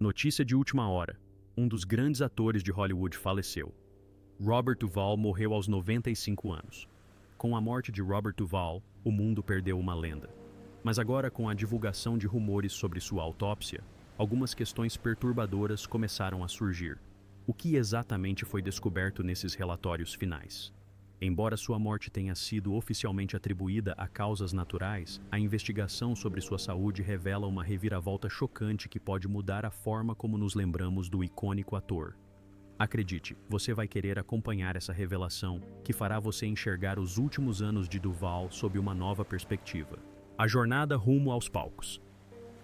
Notícia de última hora. Um dos grandes atores de Hollywood faleceu. Robert Duvall morreu aos 95 anos. Com a morte de Robert Duvall, o mundo perdeu uma lenda. Mas agora, com a divulgação de rumores sobre sua autópsia, algumas questões perturbadoras começaram a surgir. O que exatamente foi descoberto nesses relatórios finais? Embora sua morte tenha sido oficialmente atribuída a causas naturais, a investigação sobre sua saúde revela uma reviravolta chocante que pode mudar a forma como nos lembramos do icônico ator. Acredite, você vai querer acompanhar essa revelação, que fará você enxergar os últimos anos de Duvall sob uma nova perspectiva. A jornada rumo aos palcos.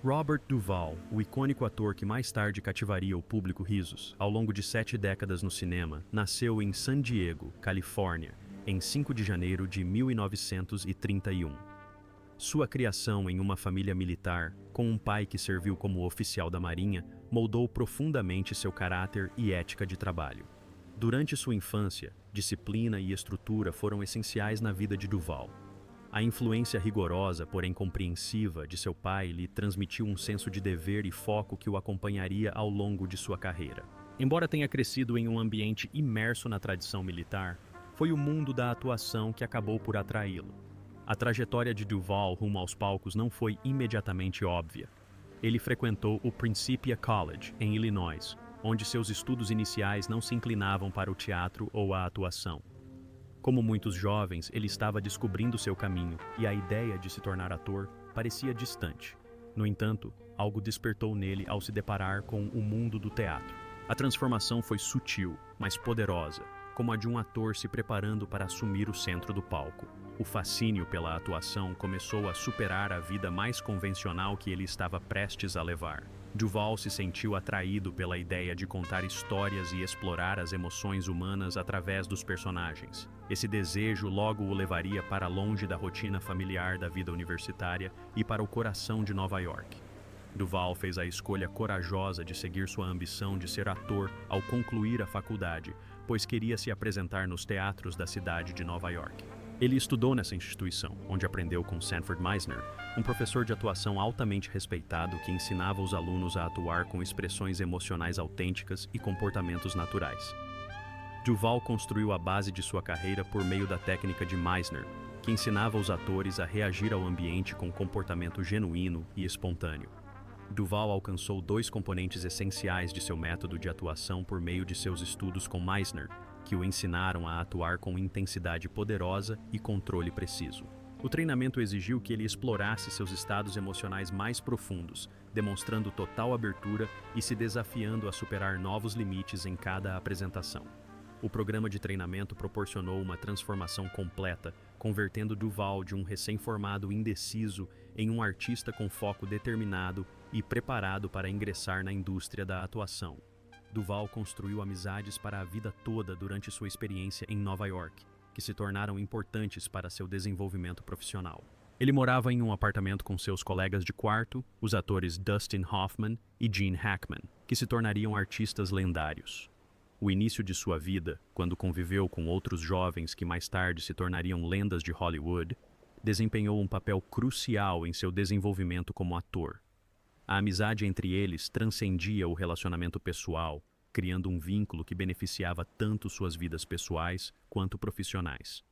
Robert Duvall, o icônico ator que mais tarde cativaria o público risos ao longo de 7 décadas no cinema, nasceu em San Diego, Califórnia, em 5 de janeiro de 1931. Sua criação em uma família militar, com um pai que serviu como oficial da Marinha, moldou profundamente seu caráter e ética de trabalho. Durante sua infância, disciplina e estrutura foram essenciais na vida de Duvall. A influência rigorosa, porém compreensiva, de seu pai lhe transmitiu um senso de dever e foco que o acompanharia ao longo de sua carreira. Embora tenha crescido em um ambiente imerso na tradição militar, foi o mundo da atuação que acabou por atraí-lo. A trajetória de Duvall rumo aos palcos não foi imediatamente óbvia. Ele frequentou o Principia College, em Illinois, onde seus estudos iniciais não se inclinavam para o teatro ou a atuação. Como muitos jovens, ele estava descobrindo seu caminho e a ideia de se tornar ator parecia distante. No entanto, algo despertou nele ao se deparar com o mundo do teatro. A transformação foi sutil, mas poderosa, como a de um ator se preparando para assumir o centro do palco. O fascínio pela atuação começou a superar a vida mais convencional que ele estava prestes a levar. Duvall se sentiu atraído pela ideia de contar histórias e explorar as emoções humanas através dos personagens. Esse desejo logo o levaria para longe da rotina familiar da vida universitária e para o coração de Nova York. Duvall fez a escolha corajosa de seguir sua ambição de ser ator ao concluir a faculdade, pois queria se apresentar nos teatros da cidade de Nova York. Ele estudou nessa instituição, onde aprendeu com Sanford Meisner, um professor de atuação altamente respeitado que ensinava os alunos a atuar com expressões emocionais autênticas e comportamentos naturais. Duvall construiu a base de sua carreira por meio da técnica de Meisner, que ensinava os atores a reagir ao ambiente com comportamento genuíno e espontâneo. Duvall alcançou 2 componentes essenciais de seu método de atuação por meio de seus estudos com Meisner, que o ensinaram a atuar com intensidade poderosa e controle preciso. O treinamento exigiu que ele explorasse seus estados emocionais mais profundos, demonstrando total abertura e se desafiando a superar novos limites em cada apresentação. O programa de treinamento proporcionou uma transformação completa, convertendo Duvall de um recém-formado indeciso em um artista com foco determinado e preparado para ingressar na indústria da atuação. Duvall construiu amizades para a vida toda durante sua experiência em Nova York, que se tornaram importantes para seu desenvolvimento profissional. Ele morava em um apartamento com seus colegas de quarto, os atores Dustin Hoffman e Gene Hackman, que se tornariam artistas lendários. O início de sua vida, quando conviveu com outros jovens que mais tarde se tornariam lendas de Hollywood, desempenhou um papel crucial em seu desenvolvimento como ator. A amizade entre eles transcendia o relacionamento pessoal, criando um vínculo que beneficiava tanto suas vidas pessoais quanto profissionais.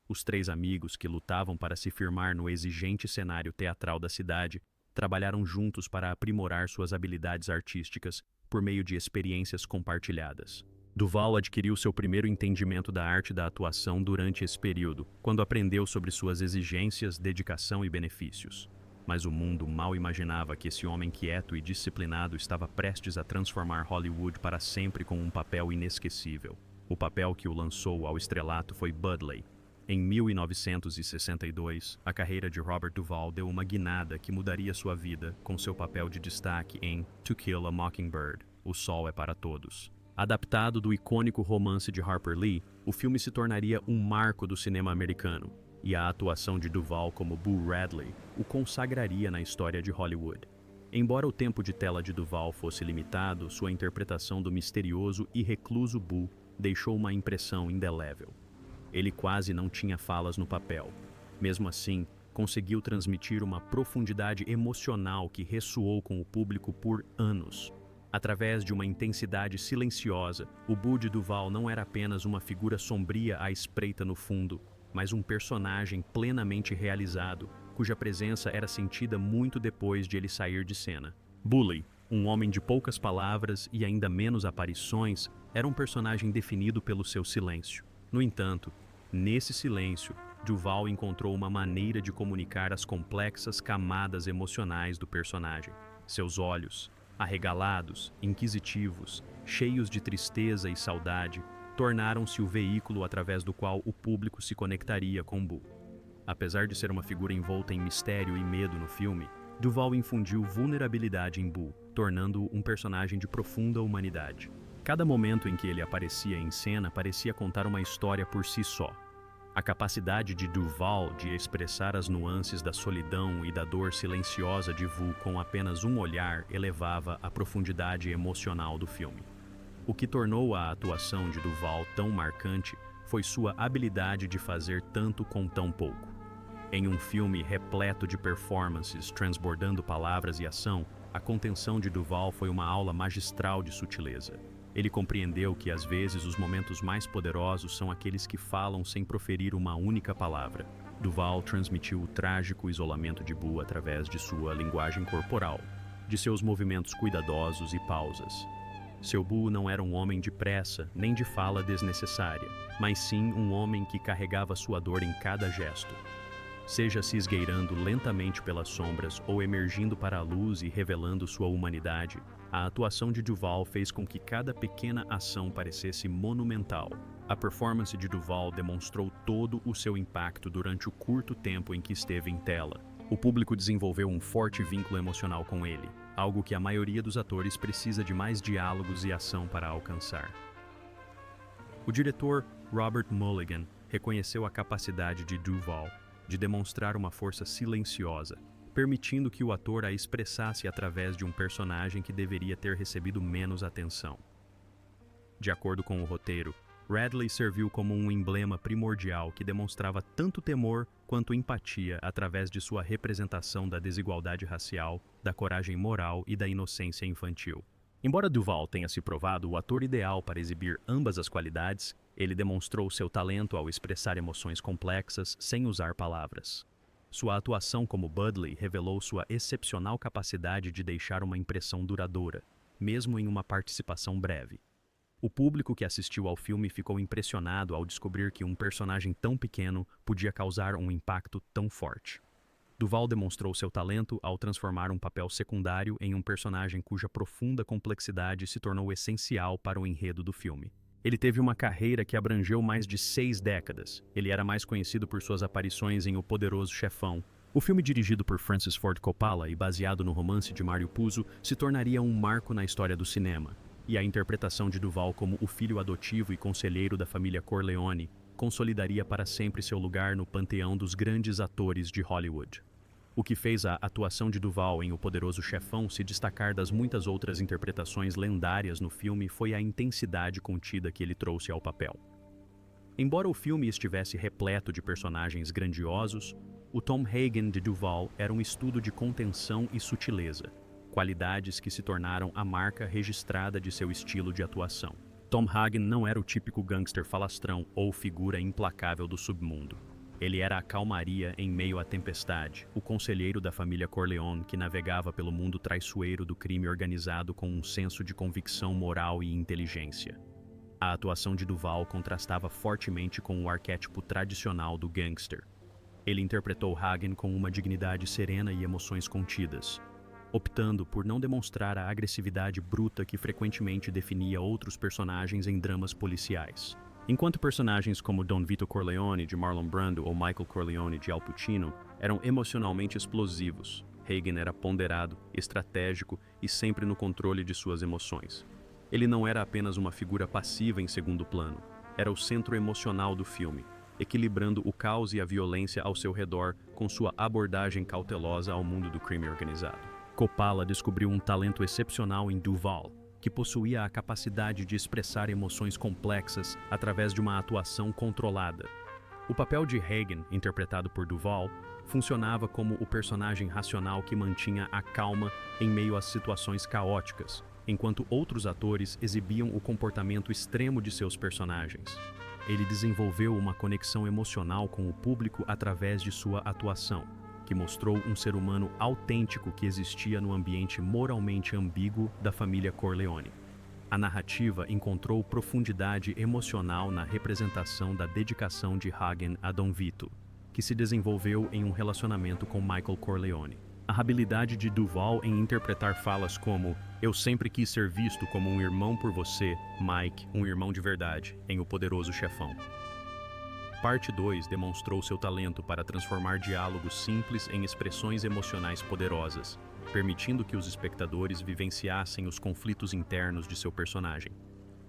Os 3 amigos que lutavam para se firmar no exigente cenário teatral da cidade trabalharam juntos para aprimorar suas habilidades artísticas por meio de experiências compartilhadas. Duvall adquiriu seu primeiro entendimento da arte da atuação durante esse período, quando aprendeu sobre suas exigências, dedicação e benefícios. Mas o mundo mal imaginava que esse homem quieto e disciplinado estava prestes a transformar Hollywood para sempre com um papel inesquecível. O papel que o lançou ao estrelato foi Budley. Em 1962, a carreira de Robert Duvall deu uma guinada que mudaria sua vida com seu papel de destaque em To Kill a Mockingbird, O Sol é para Todos. Adaptado do icônico romance de Harper Lee, o filme se tornaria um marco do cinema americano, e a atuação de Duvall como Boo Radley o consagraria na história de Hollywood. Embora o tempo de tela de Duvall fosse limitado, sua interpretação do misterioso e recluso Boo deixou uma impressão indelével. Ele quase não tinha falas no papel. Mesmo assim, conseguiu transmitir uma profundidade emocional que ressoou com o público por anos. Através de uma intensidade silenciosa, o Boo de Duvall não era apenas uma figura sombria à espreita no fundo, mas um personagem plenamente realizado, cuja presença era sentida muito depois de ele sair de cena. Bully, um homem de poucas palavras e ainda menos aparições, era um personagem definido pelo seu silêncio. No entanto, nesse silêncio, Duvall encontrou uma maneira de comunicar as complexas camadas emocionais do personagem. Seus olhos, arregalados, inquisitivos, cheios de tristeza e saudade, tornaram-se o veículo através do qual o público se conectaria com Boo. Apesar de ser uma figura envolta em mistério e medo no filme, Duvall infundiu vulnerabilidade em Boo, tornando-o um personagem de profunda humanidade. Cada momento em que ele aparecia em cena parecia contar uma história por si só. A capacidade de Duvall de expressar as nuances da solidão e da dor silenciosa de Boo com apenas um olhar elevava a profundidade emocional do filme. O que tornou a atuação de Duvall tão marcante foi sua habilidade de fazer tanto com tão pouco. Em um filme repleto de performances transbordando palavras e ação, a contenção de Duvall foi uma aula magistral de sutileza. Ele compreendeu que às vezes os momentos mais poderosos são aqueles que falam sem proferir uma única palavra. Duvall transmitiu o trágico isolamento de Boo através de sua linguagem corporal, de seus movimentos cuidadosos e pausas. Seu Boo não era um homem de pressa, nem de fala desnecessária, mas sim um homem que carregava sua dor em cada gesto. Seja se esgueirando lentamente pelas sombras ou emergindo para a luz e revelando sua humanidade, a atuação de Duvall fez com que cada pequena ação parecesse monumental. A performance de Duvall demonstrou todo o seu impacto durante o curto tempo em que esteve em tela. O público desenvolveu um forte vínculo emocional com ele, algo que a maioria dos atores precisa de mais diálogos e ação para alcançar. O diretor Robert Mulligan reconheceu a capacidade de Duvall de demonstrar uma força silenciosa, permitindo que o ator a expressasse através de um personagem que deveria ter recebido menos atenção. De acordo com o roteiro, Radley serviu como um emblema primordial que demonstrava tanto temor quanto empatia através de sua representação da desigualdade racial, da coragem moral e da inocência infantil. Embora Duvall tenha se provado o ator ideal para exibir ambas as qualidades, ele demonstrou seu talento ao expressar emoções complexas sem usar palavras. Sua atuação como Budley revelou sua excepcional capacidade de deixar uma impressão duradoura, mesmo em uma participação breve. O público que assistiu ao filme ficou impressionado ao descobrir que um personagem tão pequeno podia causar um impacto tão forte. Duvall demonstrou seu talento ao transformar um papel secundário em um personagem cuja profunda complexidade se tornou essencial para o enredo do filme. Ele teve uma carreira que abrangeu mais de 6 décadas. Ele era mais conhecido por suas aparições em O Poderoso Chefão. O filme, dirigido por Francis Ford Coppola e baseado no romance de Mario Puzo, se tornaria um marco na história do cinema. E a interpretação de Duvall como o filho adotivo e conselheiro da família Corleone consolidaria para sempre seu lugar no panteão dos grandes atores de Hollywood. O que fez a atuação de Duvall em O Poderoso Chefão se destacar das muitas outras interpretações lendárias no filme foi a intensidade contida que ele trouxe ao papel. Embora o filme estivesse repleto de personagens grandiosos, o Tom Hagen de Duvall era um estudo de contenção e sutileza, qualidades que se tornaram a marca registrada de seu estilo de atuação. Tom Hagen não era o típico gangster falastrão ou figura implacável do submundo. Ele era a calmaria em meio à tempestade, o conselheiro da família Corleone que navegava pelo mundo traiçoeiro do crime organizado com um senso de convicção moral e inteligência. A atuação de Duvall contrastava fortemente com o arquétipo tradicional do gangster. Ele interpretou Hagen com uma dignidade serena e emoções contidas, optando por não demonstrar a agressividade bruta que frequentemente definia outros personagens em dramas policiais. Enquanto personagens como Don Vito Corleone, de Marlon Brando, ou Michael Corleone, de Al Pacino, eram emocionalmente explosivos, Hagen era ponderado, estratégico e sempre no controle de suas emoções. Ele não era apenas uma figura passiva em segundo plano, era o centro emocional do filme, equilibrando o caos e a violência ao seu redor com sua abordagem cautelosa ao mundo do crime organizado. Coppola descobriu um talento excepcional em Duvall, que possuía a capacidade de expressar emoções complexas através de uma atuação controlada. O papel de Hagen, interpretado por Duvall, funcionava como o personagem racional que mantinha a calma em meio às situações caóticas, enquanto outros atores exibiam o comportamento extremo de seus personagens. Ele desenvolveu uma conexão emocional com o público através de sua atuação, que mostrou um ser humano autêntico que existia no ambiente moralmente ambíguo da família Corleone. A narrativa encontrou profundidade emocional na representação da dedicação de Hagen a Don Vito, que se desenvolveu em um relacionamento com Michael Corleone. A habilidade de Duvall em interpretar falas como "Eu sempre quis ser visto como um irmão por você, Mike, um irmão de verdade", em O Poderoso Chefão. Parte 2 demonstrou seu talento para transformar diálogos simples em expressões emocionais poderosas, permitindo que os espectadores vivenciassem os conflitos internos de seu personagem.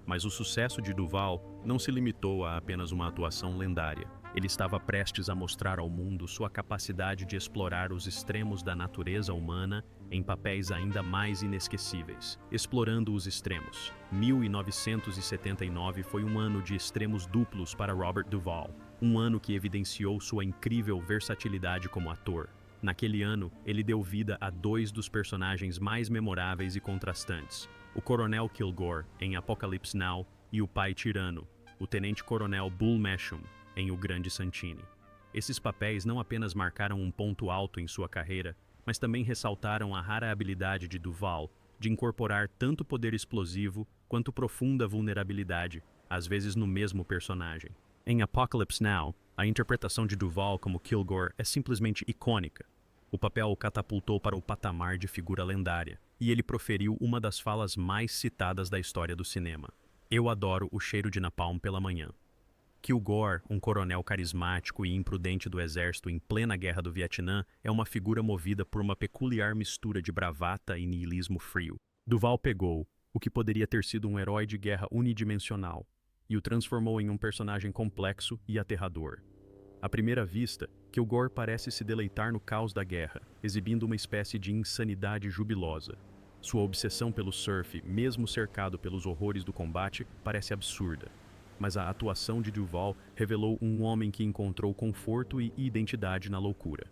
Mas o sucesso de Duvall não se limitou a apenas uma atuação lendária. Ele estava prestes a mostrar ao mundo sua capacidade de explorar os extremos da natureza humana em papéis ainda mais inesquecíveis. Explorando os extremos. 1979 foi um ano de extremos duplos para Robert Duvall, um ano que evidenciou sua incrível versatilidade como ator. Naquele ano, ele deu vida a dois dos personagens mais memoráveis e contrastantes: o Coronel Kilgore, em Apocalypse Now, e o pai tirano, o Tenente-Coronel Bull Masham, em O Grande Santini. Esses papéis não apenas marcaram um ponto alto em sua carreira, mas também ressaltaram a rara habilidade de Duvall de incorporar tanto poder explosivo quanto profunda vulnerabilidade, às vezes no mesmo personagem. Em Apocalypse Now, a interpretação de Duvall como Kilgore é simplesmente icônica. O papel o catapultou para o patamar de figura lendária, e ele proferiu uma das falas mais citadas da história do cinema: "Eu adoro o cheiro de napalm pela manhã." Kilgore, um coronel carismático e imprudente do exército em plena guerra do Vietnã, é uma figura movida por uma peculiar mistura de bravata e niilismo frio. Duvall pegou o que poderia ter sido um herói de guerra unidimensional e o transformou em um personagem complexo e aterrador. À primeira vista, Kilgore parece se deleitar no caos da guerra, exibindo uma espécie de insanidade jubilosa. Sua obsessão pelo surf, mesmo cercado pelos horrores do combate, parece absurda. Mas a atuação de Duvall revelou um homem que encontrou conforto e identidade na loucura.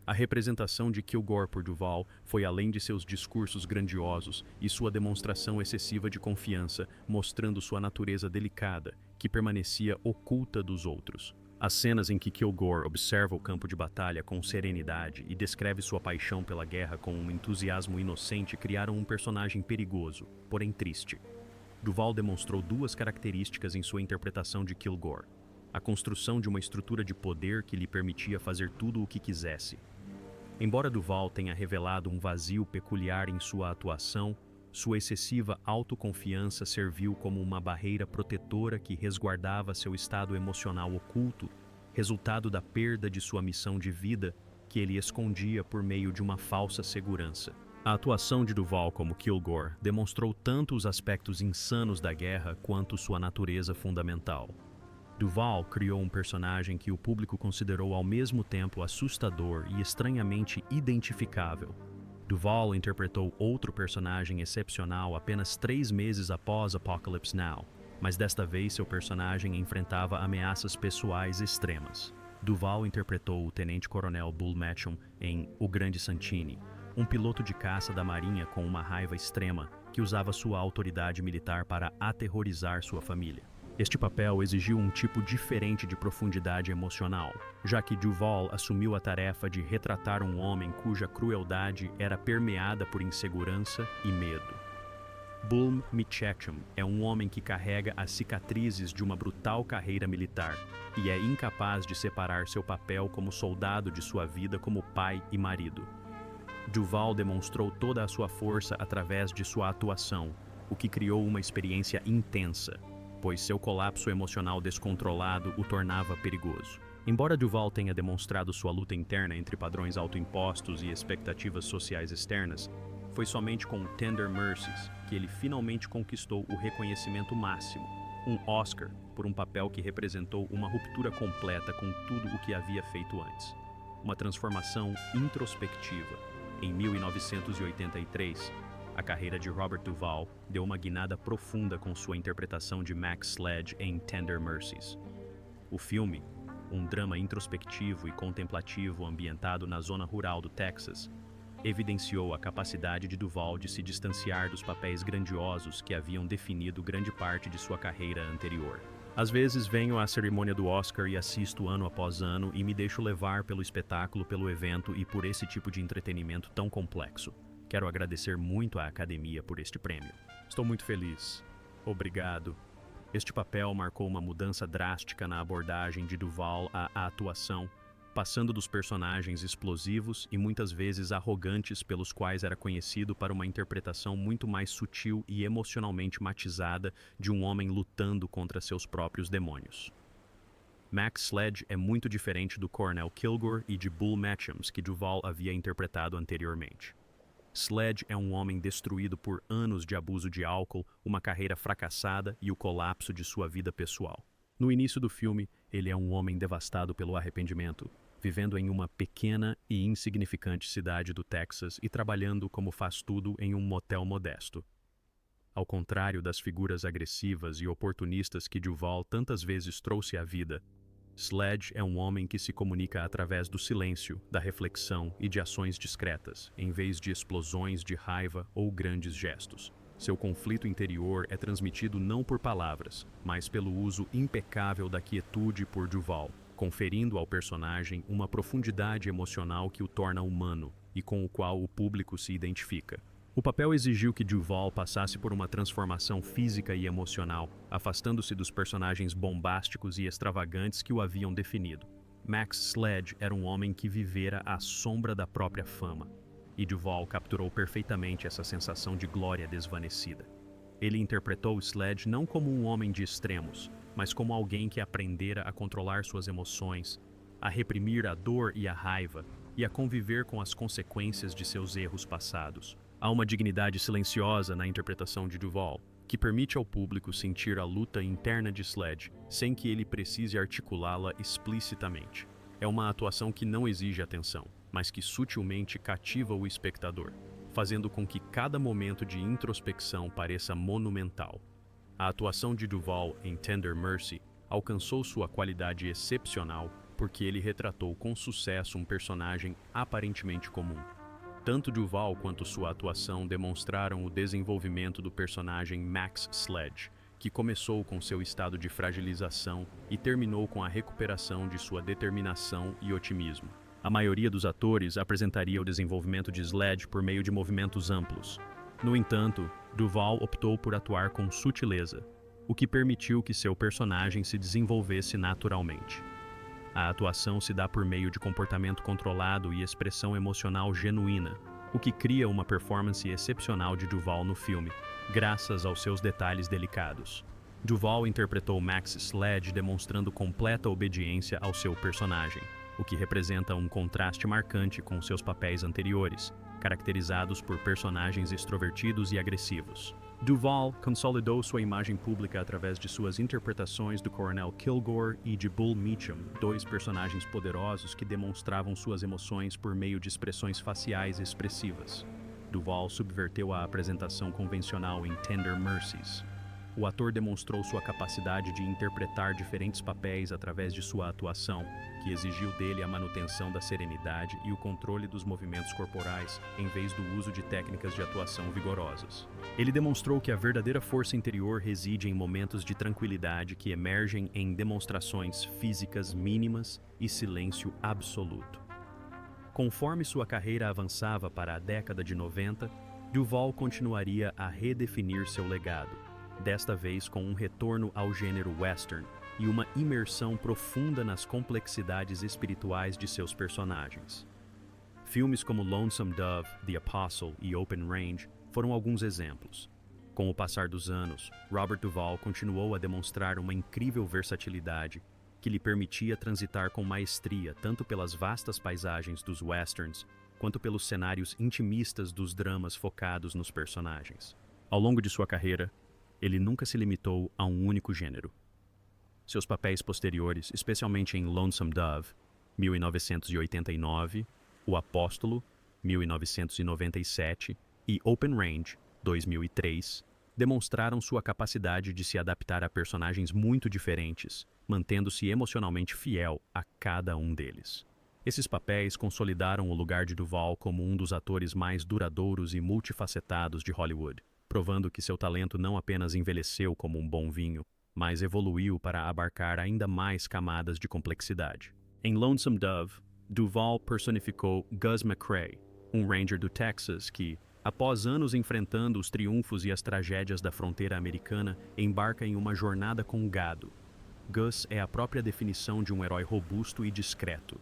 A representação de Kilgore por Duvall foi além de seus discursos grandiosos e sua demonstração excessiva de confiança, mostrando sua natureza delicada, que permanecia oculta dos outros. As cenas em que Kilgore observa o campo de batalha com serenidade e descreve sua paixão pela guerra com um entusiasmo inocente criaram um personagem perigoso, porém triste. Duvall demonstrou duas características em sua interpretação de Kilgore: a construção de uma estrutura de poder que lhe permitia fazer tudo o que quisesse. Embora Duvall tenha revelado um vazio peculiar em sua atuação, sua excessiva autoconfiança serviu como uma barreira protetora que resguardava seu estado emocional oculto, resultado da perda de sua missão de vida que ele escondia por meio de uma falsa segurança. A atuação de Duvall como Kilgore demonstrou tanto os aspectos insanos da guerra quanto sua natureza fundamental. Duvall criou um personagem que o público considerou ao mesmo tempo assustador e estranhamente identificável. Duvall interpretou outro personagem excepcional apenas 3 meses após Apocalypse Now, mas desta vez seu personagem enfrentava ameaças pessoais extremas. Duvall interpretou o Tenente-Coronel Bull Masham em O Grande Santini, um piloto de caça da Marinha com uma raiva extrema que usava sua autoridade militar para aterrorizar sua família. Este papel exigiu um tipo diferente de profundidade emocional, já que Duvall assumiu a tarefa de retratar um homem cuja crueldade era permeada por insegurança e medo. Bull Masham é um homem que carrega as cicatrizes de uma brutal carreira militar e é incapaz de separar seu papel como soldado de sua vida como pai e marido. Duvall demonstrou toda a sua força através de sua atuação, o que criou uma experiência intensa, pois seu colapso emocional descontrolado o tornava perigoso. Embora Duvall tenha demonstrado sua luta interna entre padrões autoimpostos e expectativas sociais externas, foi somente com Tender Mercies que ele finalmente conquistou o reconhecimento máximo, um Oscar, por um papel que representou uma ruptura completa com tudo o que havia feito antes. Uma transformação introspectiva. Em 1983, a carreira de Robert Duvall deu uma guinada profunda com sua interpretação de Max Sledge em Tender Mercies. O filme, um drama introspectivo e contemplativo ambientado na zona rural do Texas, evidenciou a capacidade de Duvall de se distanciar dos papéis grandiosos que haviam definido grande parte de sua carreira anterior. Às vezes venho à cerimônia do Oscar e assisto ano após ano e me deixo levar pelo espetáculo, pelo evento e por esse tipo de entretenimento tão complexo. Quero agradecer muito à Academia por este prêmio. Estou muito feliz. Obrigado. Este papel marcou uma mudança drástica na abordagem de Duvall à atuação, passando dos personagens explosivos e muitas vezes arrogantes pelos quais era conhecido para uma interpretação muito mais sutil e emocionalmente matizada de um homem lutando contra seus próprios demônios. Max Sledge é muito diferente do Coronel Kilgore e de Bull Matchams que Duvall havia interpretado anteriormente. Sledge é um homem destruído por anos de abuso de álcool, uma carreira fracassada e o colapso de sua vida pessoal. No início do filme, ele é um homem devastado pelo arrependimento, vivendo em uma pequena e insignificante cidade do Texas e trabalhando como faz-tudo em um motel modesto. Ao contrário das figuras agressivas e oportunistas que Duvall tantas vezes trouxe à vida, Sledge é um homem que se comunica através do silêncio, da reflexão e de ações discretas, em vez de explosões de raiva ou grandes gestos. Seu conflito interior é transmitido não por palavras, mas pelo uso impecável da quietude por Duvall, conferindo ao personagem uma profundidade emocional que o torna humano e com o qual o público se identifica. O papel exigiu que Duvall passasse por uma transformação física e emocional, afastando-se dos personagens bombásticos e extravagantes que o haviam definido. Max Sledge era um homem que vivera à sombra da própria fama, e Duvall capturou perfeitamente essa sensação de glória desvanecida. Ele interpretou Sledge não como um homem de extremos, mas como alguém que aprendera a controlar suas emoções, a reprimir a dor e a raiva, e a conviver com as consequências de seus erros passados. Há uma dignidade silenciosa na interpretação de Duvall, que permite ao público sentir a luta interna de Sledge, sem que ele precise articulá-la explicitamente. É uma atuação que não exige atenção, mas que sutilmente cativa o espectador, fazendo com que cada momento de introspecção pareça monumental. A atuação de Duvall em Tender Mercy alcançou sua qualidade excepcional porque ele retratou com sucesso um personagem aparentemente comum. Tanto Duvall quanto sua atuação demonstraram o desenvolvimento do personagem Max Sledge, que começou com seu estado de fragilização e terminou com a recuperação de sua determinação e otimismo. A maioria dos atores apresentaria o desenvolvimento de Sledge por meio de movimentos amplos. No entanto, Duvall optou por atuar com sutileza, o que permitiu que seu personagem se desenvolvesse naturalmente. A atuação se dá por meio de comportamento controlado e expressão emocional genuína, o que cria uma performance excepcional de Duvall no filme, graças aos seus detalhes delicados. Duvall interpretou Max Sledge demonstrando completa obediência ao seu personagem, o que representa um contraste marcante com seus papéis anteriores, caracterizados por personagens extrovertidos e agressivos. Duvall consolidou sua imagem pública através de suas interpretações do Coronel Kilgore e de Bull Meacham, dois personagens poderosos que demonstravam suas emoções por meio de expressões faciais expressivas. Duvall subverteu a apresentação convencional em Tender Mercies. O ator demonstrou sua capacidade de interpretar diferentes papéis através de sua atuação, que exigiu dele a manutenção da serenidade e o controle dos movimentos corporais, em vez do uso de técnicas de atuação vigorosas. Ele demonstrou que a verdadeira força interior reside em momentos de tranquilidade que emergem em demonstrações físicas mínimas e silêncio absoluto. Conforme sua carreira avançava para a década de 90, Duvall continuaria a redefinir seu legado, desta vez com um retorno ao gênero western e uma imersão profunda nas complexidades espirituais de seus personagens. Filmes como Lonesome Dove, The Apostle e Open Range foram alguns exemplos. Com o passar dos anos, Robert Duvall continuou a demonstrar uma incrível versatilidade que lhe permitia transitar com maestria tanto pelas vastas paisagens dos westerns quanto pelos cenários intimistas dos dramas focados nos personagens. Ao longo de sua carreira, ele nunca se limitou a um único gênero. Seus papéis posteriores, especialmente em Lonesome Dove, 1989, O Apóstolo, 1997 e Open Range, 2003, demonstraram sua capacidade de se adaptar a personagens muito diferentes, mantendo-se emocionalmente fiel a cada um deles. Esses papéis consolidaram o lugar de Duvall como um dos atores mais duradouros e multifacetados de Hollywood, provando que seu talento não apenas envelheceu como um bom vinho, mas evoluiu para abarcar ainda mais camadas de complexidade. Em Lonesome Dove, Duvall personificou Gus McCrae, um ranger do Texas que, após anos enfrentando os triunfos e as tragédias da fronteira americana, embarca em uma jornada com gado. Gus é a própria definição de um herói robusto e discreto.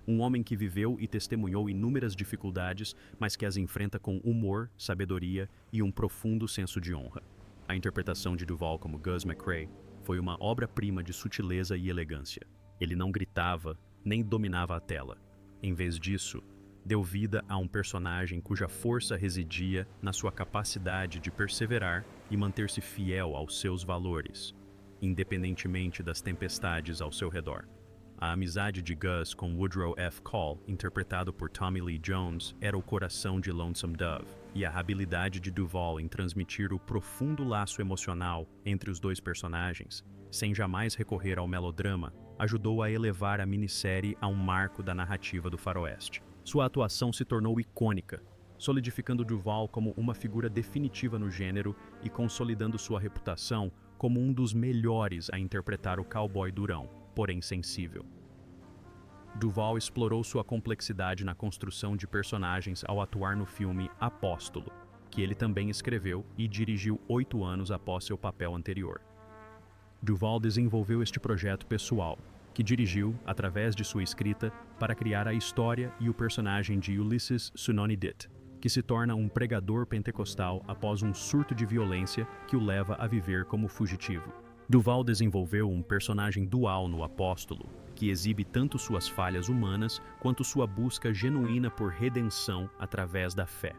Um homem que viveu e testemunhou inúmeras dificuldades, mas que as enfrenta com humor, sabedoria e um profundo senso de honra. A interpretação de Duvall como Gus McCrae foi uma obra-prima de sutileza e elegância. Ele não gritava, nem dominava a tela. Em vez disso, deu vida a um personagem cuja força residia na sua capacidade de perseverar e manter-se fiel aos seus valores, independentemente das tempestades ao seu redor. A amizade de Gus com Woodrow F. Call, interpretado por Tommy Lee Jones, era o coração de Lonesome Dove, e a habilidade de Duvall em transmitir o profundo laço emocional entre os dois personagens, sem jamais recorrer ao melodrama, ajudou a elevar a minissérie a um marco da narrativa do faroeste. Sua atuação se tornou icônica, solidificando Duvall como uma figura definitiva no gênero e consolidando sua reputação como um dos melhores a interpretar o cowboy durão, porém sensível. Duvall explorou sua complexidade na construção de personagens ao atuar no filme Apóstolo, que ele também escreveu e dirigiu 8 anos após seu papel anterior. Duvall desenvolveu este projeto pessoal, que dirigiu, através de sua escrita, para criar a história e o personagem de Ulysses Sunonidit, que se torna um pregador pentecostal após um surto de violência que o leva a viver como fugitivo. Duvall desenvolveu um personagem dual no Apóstolo, que exibe tanto suas falhas humanas quanto sua busca genuína por redenção através da fé.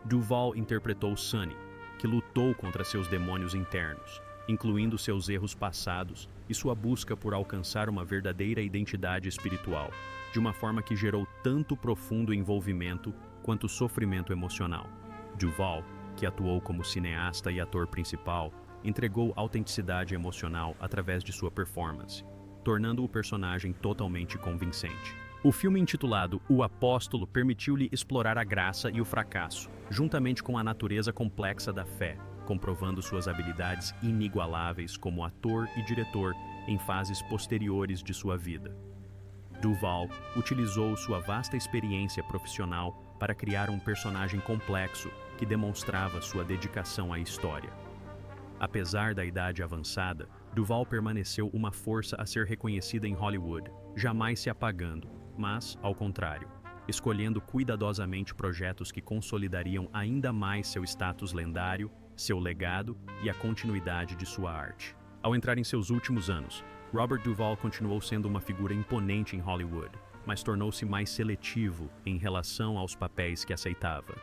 Duvall interpretou Sonny, que lutou contra seus demônios internos, incluindo seus erros passados e sua busca por alcançar uma verdadeira identidade espiritual, de uma forma que gerou tanto profundo envolvimento quanto sofrimento emocional. Duvall, que atuou como cineasta e ator principal, entregou autenticidade emocional através de sua performance, tornando o personagem totalmente convincente. O filme intitulado O Apóstolo permitiu-lhe explorar a graça e o fracasso, juntamente com a natureza complexa da fé, comprovando suas habilidades inigualáveis como ator e diretor em fases posteriores de sua vida. Duvall utilizou sua vasta experiência profissional para criar um personagem complexo que demonstrava sua dedicação à história. Apesar da idade avançada, Duvall permaneceu uma força a ser reconhecida em Hollywood, jamais se apagando, mas, ao contrário, escolhendo cuidadosamente projetos que consolidariam ainda mais seu status lendário, seu legado e a continuidade de sua arte. Ao entrar em seus últimos anos, Robert Duvall continuou sendo uma figura imponente em Hollywood, mas tornou-se mais seletivo em relação aos papéis que aceitava.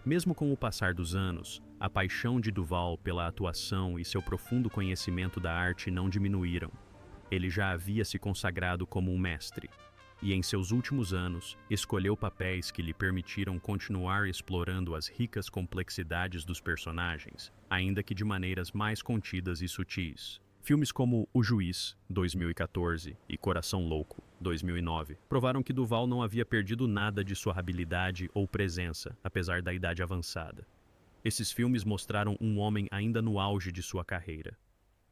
Mesmo com o passar dos anos, a paixão de Duvall pela atuação e seu profundo conhecimento da arte não diminuíram. Ele já havia se consagrado como um mestre, e em seus últimos anos, escolheu papéis que lhe permitiram continuar explorando as ricas complexidades dos personagens, ainda que de maneiras mais contidas e sutis. Filmes como O Juiz, 2014, e Coração Louco, 2009, provaram que Duvall não havia perdido nada de sua habilidade ou presença, apesar da idade avançada. Esses filmes mostraram um homem ainda no auge de sua carreira.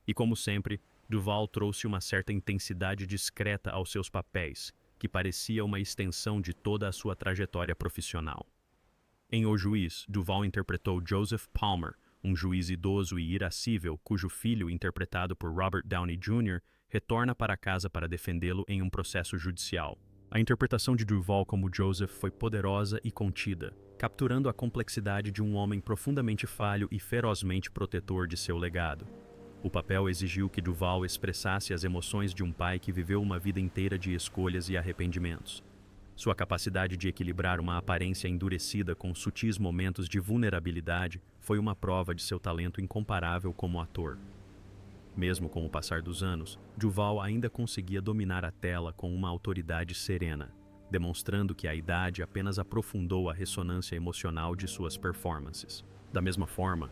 E como sempre, Duvall trouxe uma certa intensidade discreta aos seus papéis, que parecia uma extensão de toda a sua trajetória profissional. Em O Juiz, Duvall interpretou Joseph Palmer, um juiz idoso e irascível cujo filho, interpretado por Robert Downey Jr., retorna para casa para defendê-lo em um processo judicial. A interpretação de Duvall como Joseph foi poderosa e contida, capturando a complexidade de um homem profundamente falho e ferozmente protetor de seu legado. O papel exigiu que Duvall expressasse as emoções de um pai que viveu uma vida inteira de escolhas e arrependimentos. Sua capacidade de equilibrar uma aparência endurecida com sutis momentos de vulnerabilidade foi uma prova de seu talento incomparável como ator. Mesmo com o passar dos anos, Duvall ainda conseguia dominar a tela com uma autoridade serena, demonstrando que a idade apenas aprofundou a ressonância emocional de suas performances. Da mesma forma,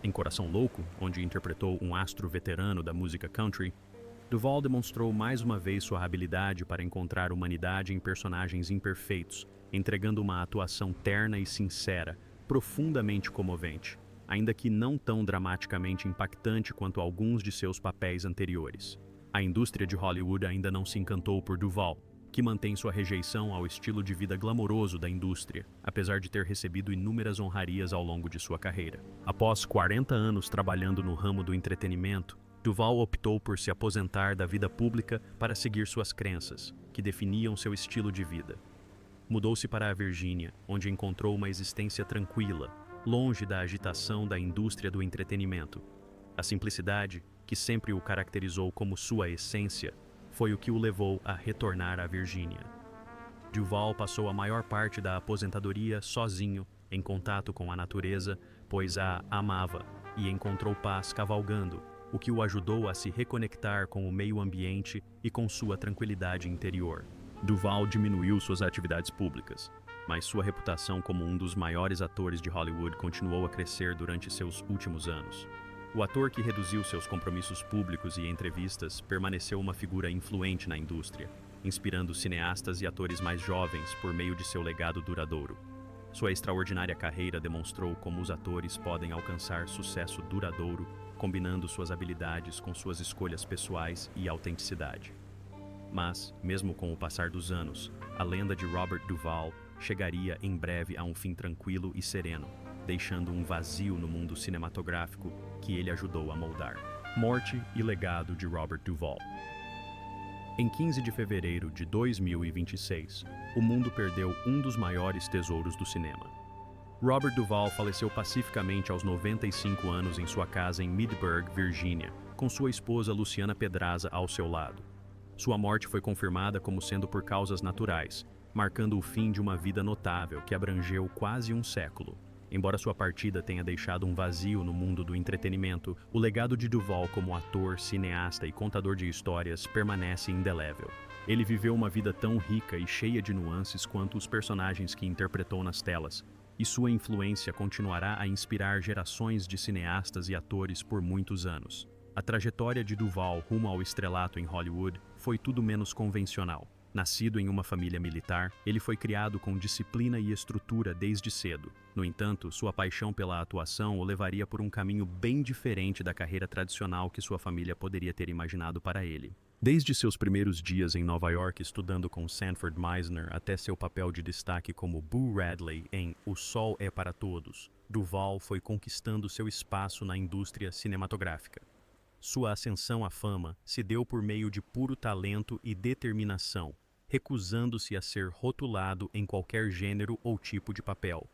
em Coração Louco, onde interpretou um astro veterano da música country, Duvall demonstrou mais uma vez sua habilidade para encontrar humanidade em personagens imperfeitos, entregando uma atuação terna e sincera, profundamente comovente, ainda que não tão dramaticamente impactante quanto alguns de seus papéis anteriores. A indústria de Hollywood ainda não se encantou por Duvall, que mantém sua rejeição ao estilo de vida glamouroso da indústria, apesar de ter recebido inúmeras honrarias ao longo de sua carreira. Após 40 anos trabalhando no ramo do entretenimento, Duvall optou por se aposentar da vida pública para seguir suas crenças, que definiam seu estilo de vida. Mudou-se para a Virgínia, onde encontrou uma existência tranquila, longe da agitação da indústria do entretenimento. A simplicidade, que sempre o caracterizou como sua essência, foi o que o levou a retornar à Virgínia. Duvall passou a maior parte da aposentadoria sozinho, em contato com a natureza, pois a amava e encontrou paz cavalgando, o que o ajudou a se reconectar com o meio ambiente e com sua tranquilidade interior. Duvall diminuiu suas atividades públicas, mas sua reputação como um dos maiores atores de Hollywood continuou a crescer durante seus últimos anos. O ator que reduziu seus compromissos públicos e entrevistas permaneceu uma figura influente na indústria, inspirando cineastas e atores mais jovens por meio de seu legado duradouro. Sua extraordinária carreira demonstrou como os atores podem alcançar sucesso duradouro, combinando suas habilidades com suas escolhas pessoais e autenticidade. Mas, mesmo com o passar dos anos, a lenda de Robert Duvall chegaria em breve a um fim tranquilo e sereno, deixando um vazio no mundo cinematográfico que ele ajudou a moldar. Morte e legado de Robert Duvall. Em 15 de fevereiro de 2026, o mundo perdeu um dos maiores tesouros do cinema. Robert Duvall faleceu pacificamente aos 95 anos em sua casa em Midburg, Virgínia, com sua esposa Luciana Pedraza ao seu lado. Sua morte foi confirmada como sendo por causas naturais, marcando o fim de uma vida notável que abrangeu quase um século. Embora sua partida tenha deixado um vazio no mundo do entretenimento, o legado de Duvall como ator, cineasta e contador de histórias permanece indelével. Ele viveu uma vida tão rica e cheia de nuances quanto os personagens que interpretou nas telas, e sua influência continuará a inspirar gerações de cineastas e atores por muitos anos. A trajetória de Duvall rumo ao estrelato em Hollywood foi tudo menos convencional. Nascido em uma família militar, ele foi criado com disciplina e estrutura desde cedo. No entanto, sua paixão pela atuação o levaria por um caminho bem diferente da carreira tradicional que sua família poderia ter imaginado para ele. Desde seus primeiros dias em Nova York estudando com Sanford Meisner até seu papel de destaque como Boo Radley em O Sol é para Todos, Duvall foi conquistando seu espaço na indústria cinematográfica. Sua ascensão à fama se deu por meio de puro talento e determinação, recusando-se a ser rotulado em qualquer gênero ou tipo de papel.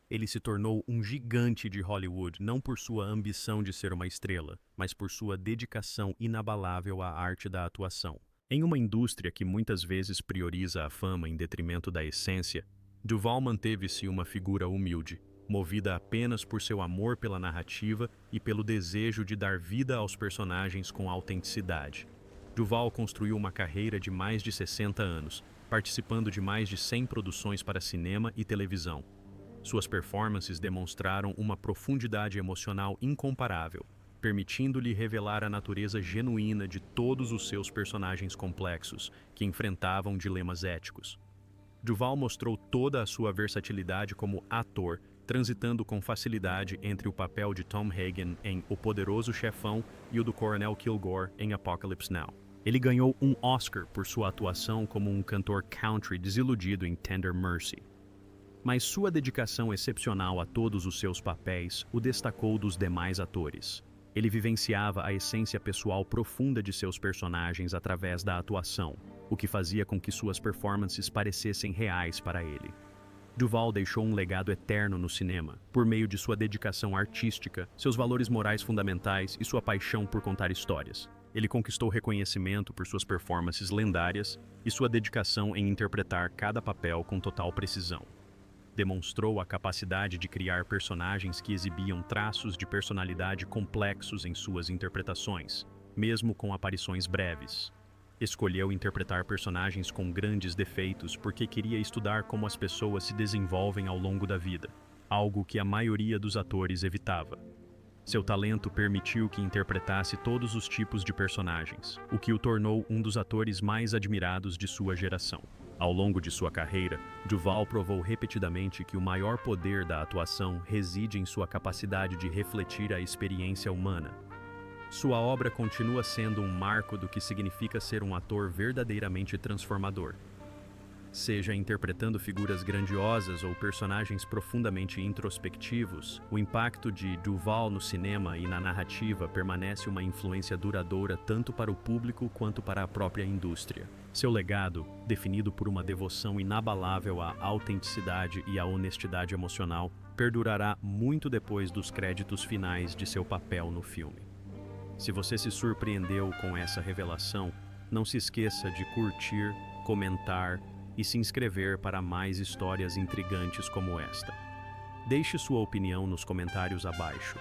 Ele se tornou um gigante de Hollywood não por sua ambição de ser uma estrela, mas por sua dedicação inabalável à arte da atuação. Em uma indústria que muitas vezes prioriza a fama em detrimento da essência, Duvall manteve-se uma figura humilde, movida apenas por seu amor pela narrativa e pelo desejo de dar vida aos personagens com autenticidade. Duvall construiu uma carreira de mais de 60 anos, participando de mais de 100 produções para cinema e televisão. Suas performances demonstraram uma profundidade emocional incomparável, permitindo-lhe revelar a natureza genuína de todos os seus personagens complexos, que enfrentavam dilemas éticos. Duvall mostrou toda a sua versatilidade como ator, transitando com facilidade entre o papel de Tom Hagen em O Poderoso Chefão e o do Coronel Kilgore em Apocalypse Now. Ele ganhou um Oscar por sua atuação como um cantor country desiludido em Tender Mercy. Mas sua dedicação excepcional a todos os seus papéis o destacou dos demais atores. Ele vivenciava a essência pessoal profunda de seus personagens através da atuação, o que fazia com que suas performances parecessem reais para ele. Duvall deixou um legado eterno no cinema, por meio de sua dedicação artística, seus valores morais fundamentais e sua paixão por contar histórias. Ele conquistou reconhecimento por suas performances lendárias e sua dedicação em interpretar cada papel com total precisão. Demonstrou a capacidade de criar personagens que exibiam traços de personalidade complexos em suas interpretações, mesmo com aparições breves. Escolheu interpretar personagens com grandes defeitos porque queria estudar como as pessoas se desenvolvem ao longo da vida, algo que a maioria dos atores evitava. Seu talento permitiu que interpretasse todos os tipos de personagens, o que o tornou um dos atores mais admirados de sua geração. Ao longo de sua carreira, Duvall provou repetidamente que o maior poder da atuação reside em sua capacidade de refletir a experiência humana. Sua obra continua sendo um marco do que significa ser um ator verdadeiramente transformador. Seja interpretando figuras grandiosas ou personagens profundamente introspectivos, o impacto de Duvall no cinema e na narrativa permanece uma influência duradoura tanto para o público quanto para a própria indústria. Seu legado, definido por uma devoção inabalável à autenticidade e à honestidade emocional, perdurará muito depois dos créditos finais de seu papel no filme. Se você se surpreendeu com essa revelação, não se esqueça de curtir, comentar e se inscrever para mais histórias intrigantes como esta. Deixe sua opinião nos comentários abaixo.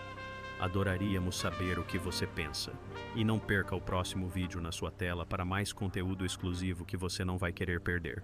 Adoraríamos saber o que você pensa. E não perca o próximo vídeo na sua tela para mais conteúdo exclusivo que você não vai querer perder.